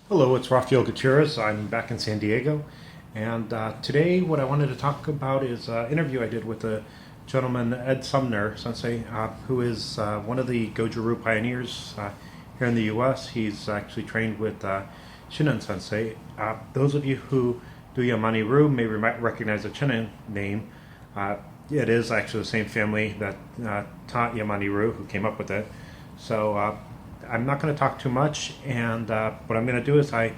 Hello, it's Rafael Gutierrez. I'm back in San Diego, and today what I wanted to talk about is an interview I did with a gentleman, Sumner Sensei, who is one of the Goju-Ryu pioneers here in the U.S. He's actually trained with Chinen Sensei. Those of you who do Yamani-Ryu may recognize the Chinen name. Uh, it is actually the same family that taught Yamani-Ryu, who came up with it. So I'm not going to talk too much, and what I'm going to do is I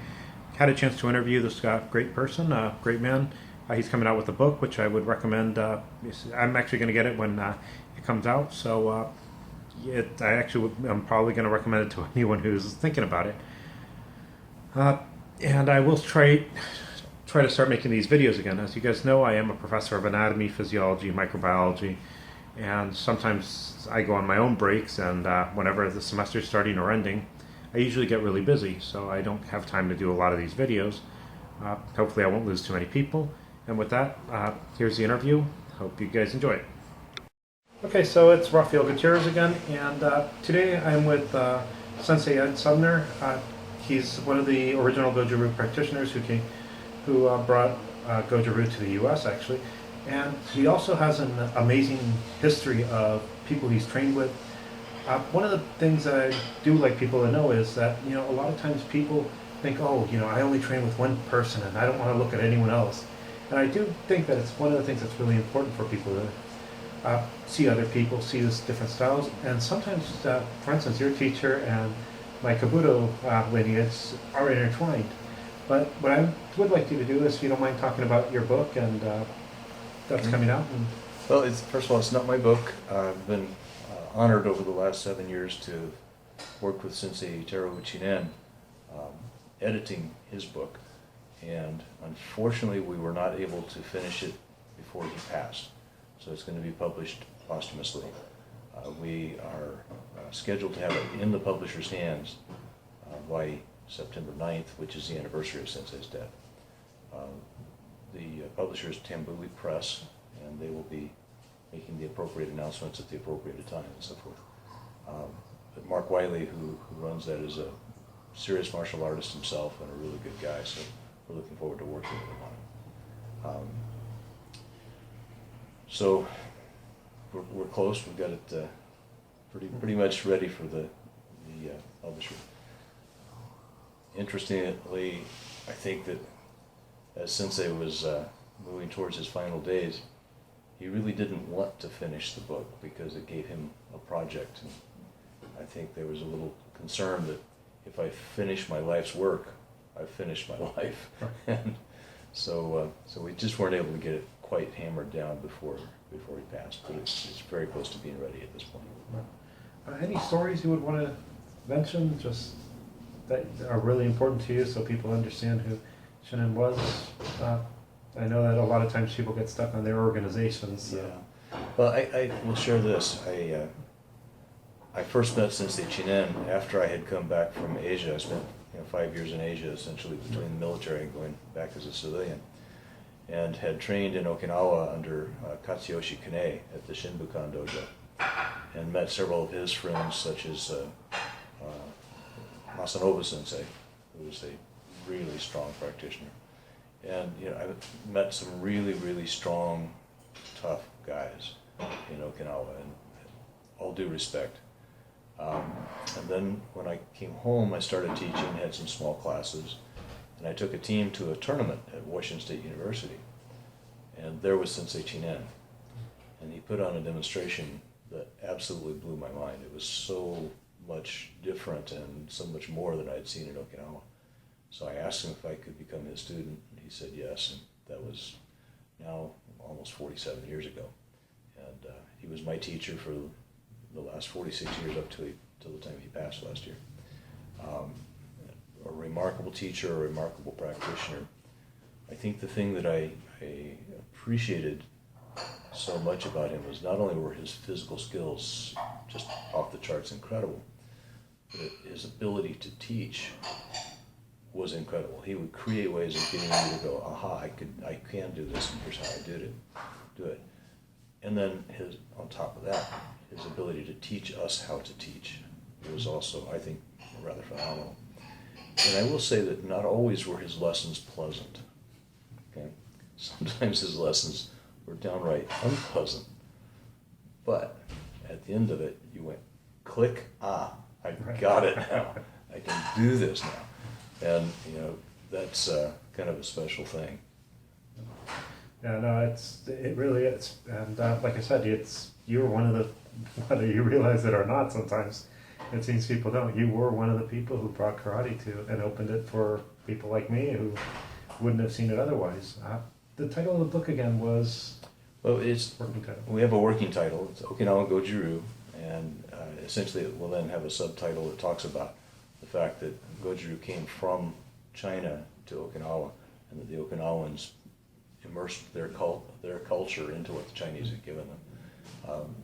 had a chance to interview this great person, great man. He's coming out with a book, which I would recommend. I'm actually going to get it when it comes out, so I'm probably going to recommend it to anyone who's thinking about it. Uh, and I will try to start making these videos again. As you guys know, I am a professor of anatomy, physiology, microbiology, and sometimes I go on my own breaks, and whenever the semester's starting or ending, I usually get really busy, so I don't have time to do a lot of these videos. Hopefully I won't lose too many people. And with that, here's the interview. Hope you guys enjoy it. Okay, so it's Rafael Gutierrez again, and today I'm with Sensei Ed Sumner. He's one of the original Goju-Ryu practitioners who brought Goju-Ryu to the U.S. actually, and he also has an amazing history of people he's trained with. One of the things that I do like people to know is that a lot of times people think, oh, I only train with one person and I don't want to look at anyone else. And I do think that it's one of the things that's really important for people to see other people, see this different styles, and sometimes, for instance, your teacher and my Kabuto lineage are intertwined. But what I would like you to do is, if you don't mind talking about your book and that's coming out. Well, first of all, it's not my book. I've been honored over the last 7 years to work with Sensei Teruo Chinen, editing his book, and unfortunately we were not able to finish it before he passed. So it's going to be published posthumously. We are scheduled to have it in the publisher's hands by September 9th, which is the anniversary of Sensei's death. The publisher is Tambuli Press, and they will be making the appropriate announcements at the appropriate time and so forth. But Mark Wiley, who runs that, is a serious martial artist himself and a really good guy, so we're looking forward to working with him on it. So we're close. We've got it pretty much ready for the publisher. Interestingly, I think that as Sensei was moving towards his final days, he really didn't want to finish the book because it gave him a project. And I think there was a little concern that if I finish my life's work, I've finished my life. And so we just weren't able to get it quite hammered down before he passed, but it's very close to being ready at this point. Any stories you would want to mention, just that are really important to you, so people understand who Chinen was? I know that a lot of times people get stuck on their organizations. So. Yeah. Well, I will share this. I first met Sensei Chinen after I had come back from Asia. I spent 5 years in Asia, essentially between the military and going back as a civilian, and had trained in Okinawa under Katsuyoshi Kane at the Shinbukan Dojo, and met several of his friends, such as Masanobu Sensei, who was a really strong practitioner. And I met some really strong, tough guys in Okinawa, and all due respect. And then when I came home, I started teaching, had some small classes, and I took a team to a tournament at Washington State University. And there was Sensei Chinen, and he put on a demonstration that absolutely blew my mind. It was so much different and so much more than I had seen in Okinawa. So I asked him if I could become his student, and he said yes, and that was now almost 47 years ago. And he was my teacher for the last 46 years up till the time he passed last year. A remarkable teacher, a remarkable practitioner. I think the thing that I appreciated so much about him was not only were his physical skills just off the charts incredible, but his ability to teach was incredible. He would create ways of getting you to go, aha, I can do this, and here's how I do it. And then on top of that, his ability to teach us how to teach was also, I think, rather phenomenal. And I will say that not always were his lessons pleasant. Okay? Sometimes his lessons were downright unpleasant. But at the end of it, you went, click, I got it now. I can do this now. And, you know, that's kind of a special thing. Yeah, no, it really is. And like I said, you're one of the, whether you realize it or not sometimes, it seems people don't. You were one of the people who brought karate to and opened it for people like me who wouldn't have seen it otherwise. The title of the book again was? Well, it's working title. We have a working title. It's Okinawa Goju-Ryu, and essentially it will then have a subtitle that talks about the fact that Goju-Ryu came from China to Okinawa, and that the Okinawans immersed their culture into what the Chinese had given them.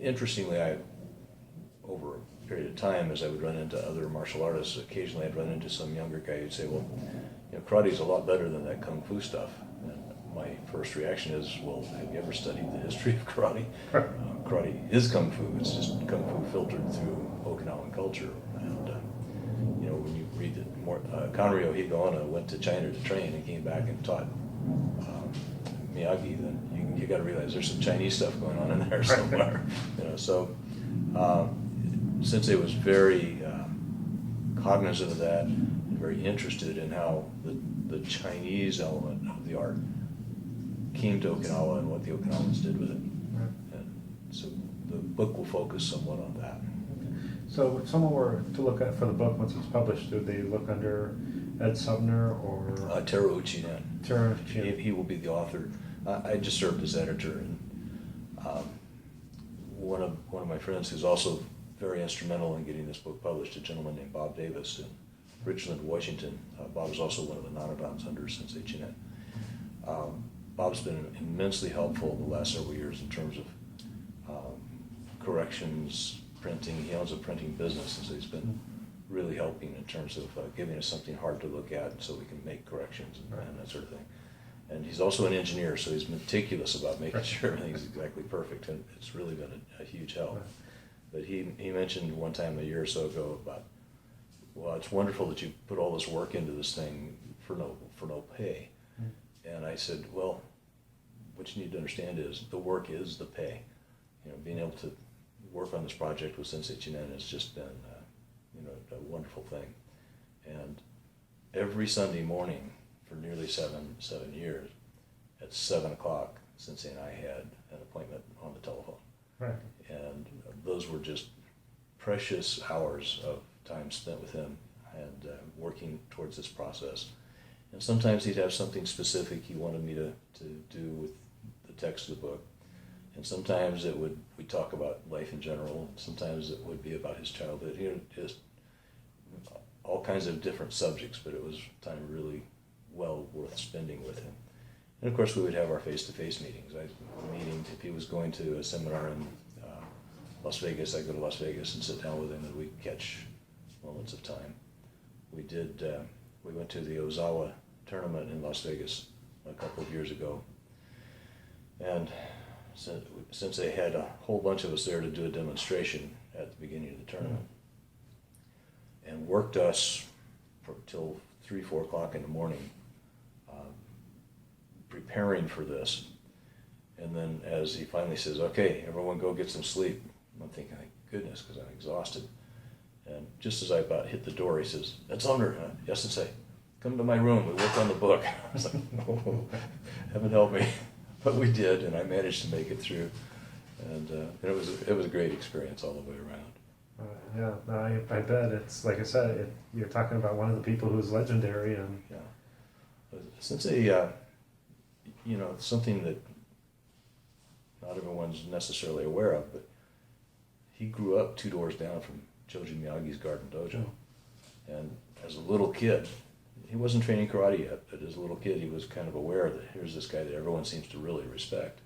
Interestingly, over a period of time, as I would run into other martial artists, occasionally I'd run into some younger guy who'd say, well, you know, karate's a lot better than that kung fu stuff. And my first reaction is, well, have you ever studied the history of karate? Karate is kung fu. It's just kung fu filtered through Okinawan culture. And you know, when you read that Kanryo Higaonna went to China to train and came back and taught Miyagi, then you got to realize there's some Chinese stuff going on in there somewhere. You know, so Sensei was very cognizant of that and very interested in how the Chinese element of the art came to Okinawa and what the Okinawans did with it. And so the book will focus somewhat on that. So if someone were to look at for the book once it's published, do they look under Ed Sumner or Teruo Chinen? Teruo Chinen. He will be the author. I just served as editor, and one of my friends who's also very instrumental in getting this book published, a gentleman named Bob Davis in Richland, Washington. Bob is also one of the non-adams under Sensei Chinen. Bob's been immensely helpful in the last several years in terms of corrections, printing. He owns a printing business, and so he's been really helping in terms of giving us something hard to look at so we can make corrections and that sort of thing. And he's also an engineer, so he's meticulous about making sure everything's exactly perfect, and it's really been a huge help. But he mentioned one time a year or so ago about, well, it's wonderful that you put all this work into this thing for no pay. And I said, well, what you need to understand is the work is the pay. You know, being able to work on this project with Sensei Chinen has just been, you know, a wonderful thing. And every Sunday morning for nearly seven years, at 7 o'clock, Sensei and I had an appointment on the telephone. Right. And those were just precious hours of time spent with him and working towards this process. And sometimes he'd have something specific he wanted me to do with the text of the book. And sometimes we'd talk about life in general, and sometimes it would be about his childhood. He had just all kinds of different subjects, but it was time really well worth spending with him. And of course we would have our face-to-face meetings. If he was going to a seminar in Las Vegas, I'd go to Las Vegas and sit down with him, and we'd catch moments of time. We went to the Ozawa tournament in Las Vegas a couple of years ago, and since they had a whole bunch of us there to do a demonstration at the beginning of the tournament, and worked us till 3-4 o'clock in the morning preparing for this. And then as he finally says, okay, everyone go get some sleep, I'm thinking, thank goodness, because I'm exhausted. And just as I about hit the door, he says, "That's Sumner." "Yes, Sensei. Come to my room. We work on the book." I was like, "Oh, heaven help me." But we did, and I managed to make it through. And it was a great experience all the way around. Yeah, no, I bet. It's like I said, you're talking about one of the people who's legendary. And yeah. Sensei, you know, something that not everyone's necessarily aware of, but he grew up 2 doors down from Choji Miyagi's Garden Dojo. And as a little kid, he wasn't training karate yet, but as a little kid he was kind of aware that here's this guy that everyone seems to really respect.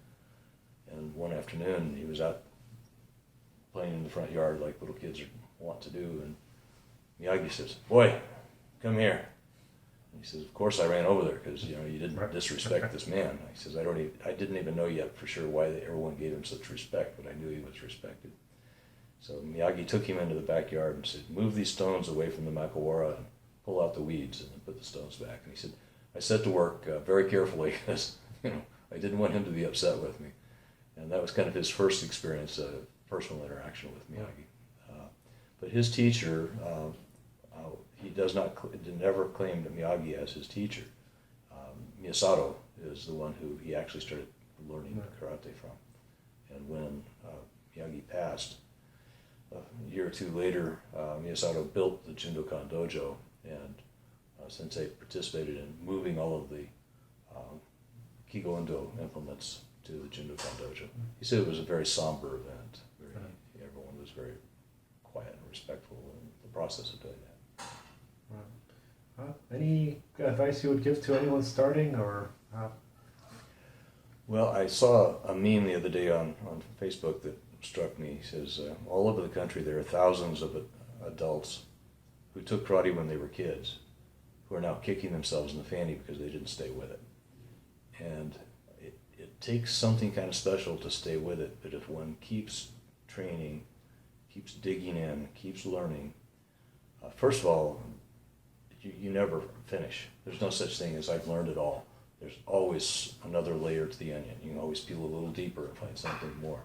And one afternoon he was out playing in the front yard like little kids want to do, and Miyagi says, "Boy, come here." And he says, "Of course I ran over there because, you know, you didn't disrespect this man." He says, I didn't even know yet for sure why everyone gave him such respect, but I knew he was respected. So Miyagi took him into the backyard and said, "Move these stones away from the Makawara and pull out the weeds and then put the stones back. And he said, I set to work very carefully because, I didn't want him to be upset with me. And that was kind of his first experience of personal interaction with Miyagi. But his teacher, he never claimed Miyagi as his teacher. Miyasato is the one who he actually started learning karate from. And when Miyagi passed, a year or two later, Miyasato built the Jundokan dojo, and Sensei participated in moving all of the Kigo-Undo implements to the Jundokan dojo. He said it was a very somber event. Everyone was very quiet and respectful in the process of doing that. Any advice you would give to anyone starting, or? Well, I saw a meme the other day on Facebook that struck me. He says, all over the country there are thousands of adults who took karate when they were kids, who are now kicking themselves in the fanny because they didn't stay with it. And it takes something kind of special to stay with it, but if one keeps training, keeps digging in, keeps learning, first of all, you never finish. There's no such thing as I've learned it all. There's always another layer to the onion. You can always peel a little deeper and find something more.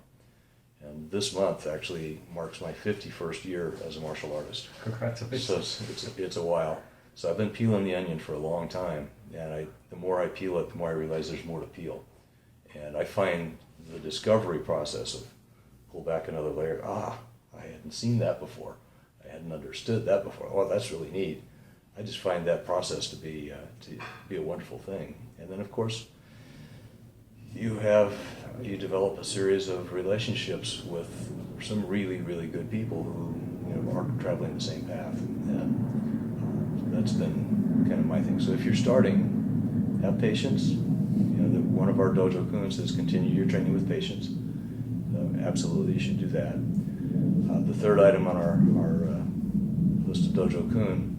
And this month actually marks my 51st year as a martial artist. Congratulations. So it's a while. So I've been peeling the onion for a long time, and the more I peel it, the more I realize there's more to peel. And I find the discovery process of pull back another layer. I hadn't seen that before. I hadn't understood that before. Oh, that's really neat. I just find that process to be a wonderful thing. And then, of course, you develop a series of relationships with some really, really good people who are traveling the same path. And that's been kind of my thing. So if you're starting, have patience. One of our dojo kun says continue your training with patience. Absolutely, you should do that. The third item on our list of dojo kun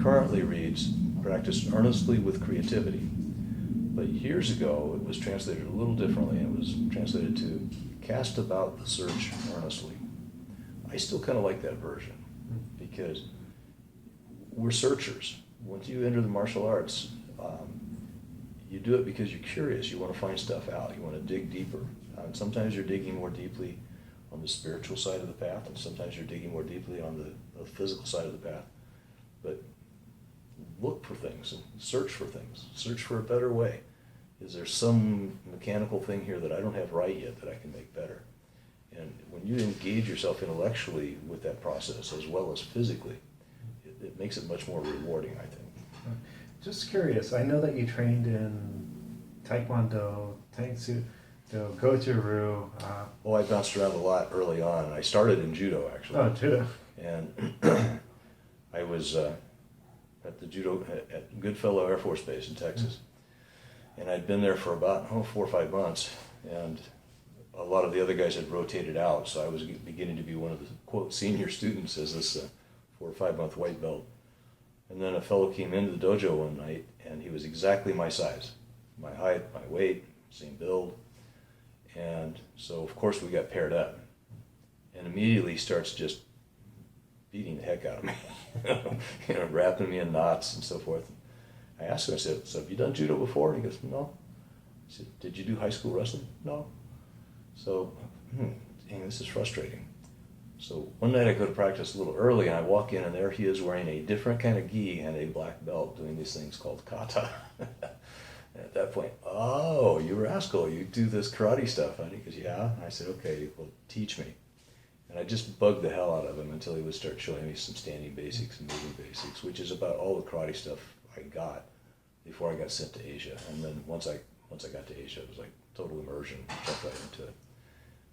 currently reads, practice earnestly with creativity. But years ago, it was translated a little differently. It was translated to cast about the search earnestly. I still kind of like that version because we're searchers. Once you enter the martial arts, you do it because you're curious. You want to find stuff out. You want to dig deeper. And sometimes you're digging more deeply on the spiritual side of the path, and sometimes you're digging more deeply on the physical side of the path. But look for things and search for things. Search for a better way. Is there some mechanical thing here that I don't have right yet that I can make better? And when you engage yourself intellectually with that process as well as physically, it makes it much more rewarding, I think. Just curious, I know that you trained in Taekwondo, Tangsu, Goju-Ryu. I bounced around a lot early on. I started in Judo, actually. Oh, Judo. And I was at the Judo at Goodfellow Air Force Base in Texas. And I'd been there for about 4 or 5 months. And a lot of the other guys had rotated out, so I was beginning to be one of the, quote, senior students as this 4 or 5 month white belt. And then a fellow came into the dojo one night, and he was exactly my size. My height, my weight, same build. And so, of course, we got paired up. And immediately he starts just beating the heck out of me, wrapping me in knots and so forth. I asked him, I said, so have you done judo before? And he goes, no. I said, did you do high school wrestling? No. So, dang, this is frustrating. So one night I go to practice a little early, and I walk in, and there he is wearing a different kind of gi and a black belt doing these things called kata. And at that point, oh, you rascal, you do this karate stuff, huh? He goes, yeah. And I said, okay, well, teach me. And I just bugged the hell out of him until he would start showing me some standing basics and moving basics, which is about all the karate stuff I got before I got sent to Asia. And then once I got to Asia, it was like total immersion, jumped right into it.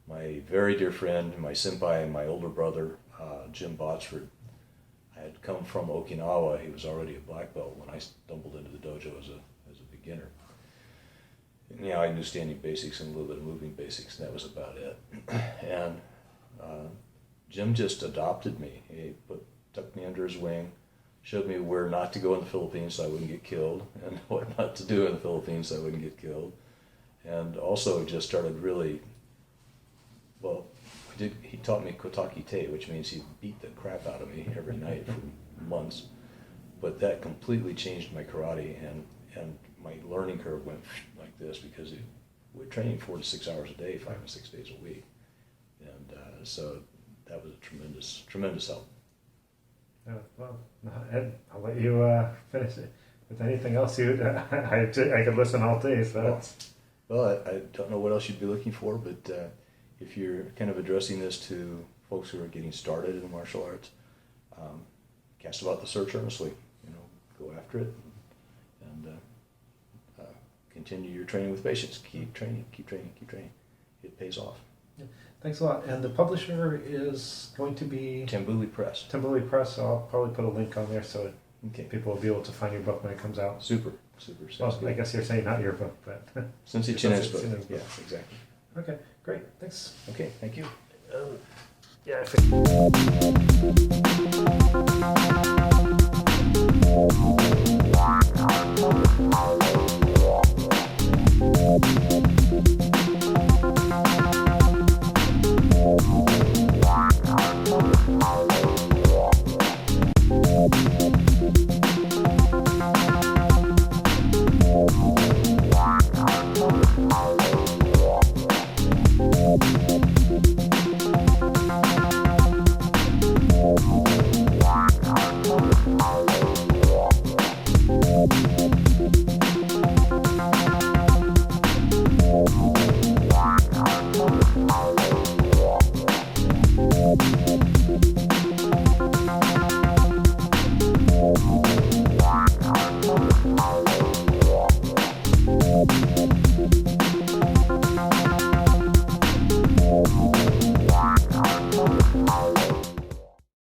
My very dear friend, my senpai, and my older brother, Jim Botsford, I had come from Okinawa. He was already a black belt when I stumbled into the dojo as a beginner. And, I knew standing basics and a little bit of moving basics, and that was about it. And Jim just adopted me. He tucked me under his wing, showed me where not to go in the Philippines so I wouldn't get killed, and what not to do in the Philippines so I wouldn't get killed. And also just started really, he taught me kotaki te, which means he beat the crap out of me every night for months. but that completely changed my karate, and my learning curve went like this because we're training 4 to 6 hours a day, 5 to 6 days a week, and so that was a tremendous help. Well, Ed, I'll let you finish it. With anything else I could listen all day. So. Well, I don't know what else you'd be looking for, but if you're kind of addressing this to folks who are getting started in the martial arts, cast about the search earnestly. Go after it, and continue your training with patience. Keep training. It pays off. Yeah. Thanks a lot. And the publisher is going to be Tambuli Press. Tambuli Press. So I'll probably put a link on there so Okay. people will be able to find your book when it comes out. Super. Well, I guess you're saying not your book, but Sensei Chinen's book. Chinen's book. Yeah, exactly. Okay, great. Thanks. Okay, thank you. Yeah. I think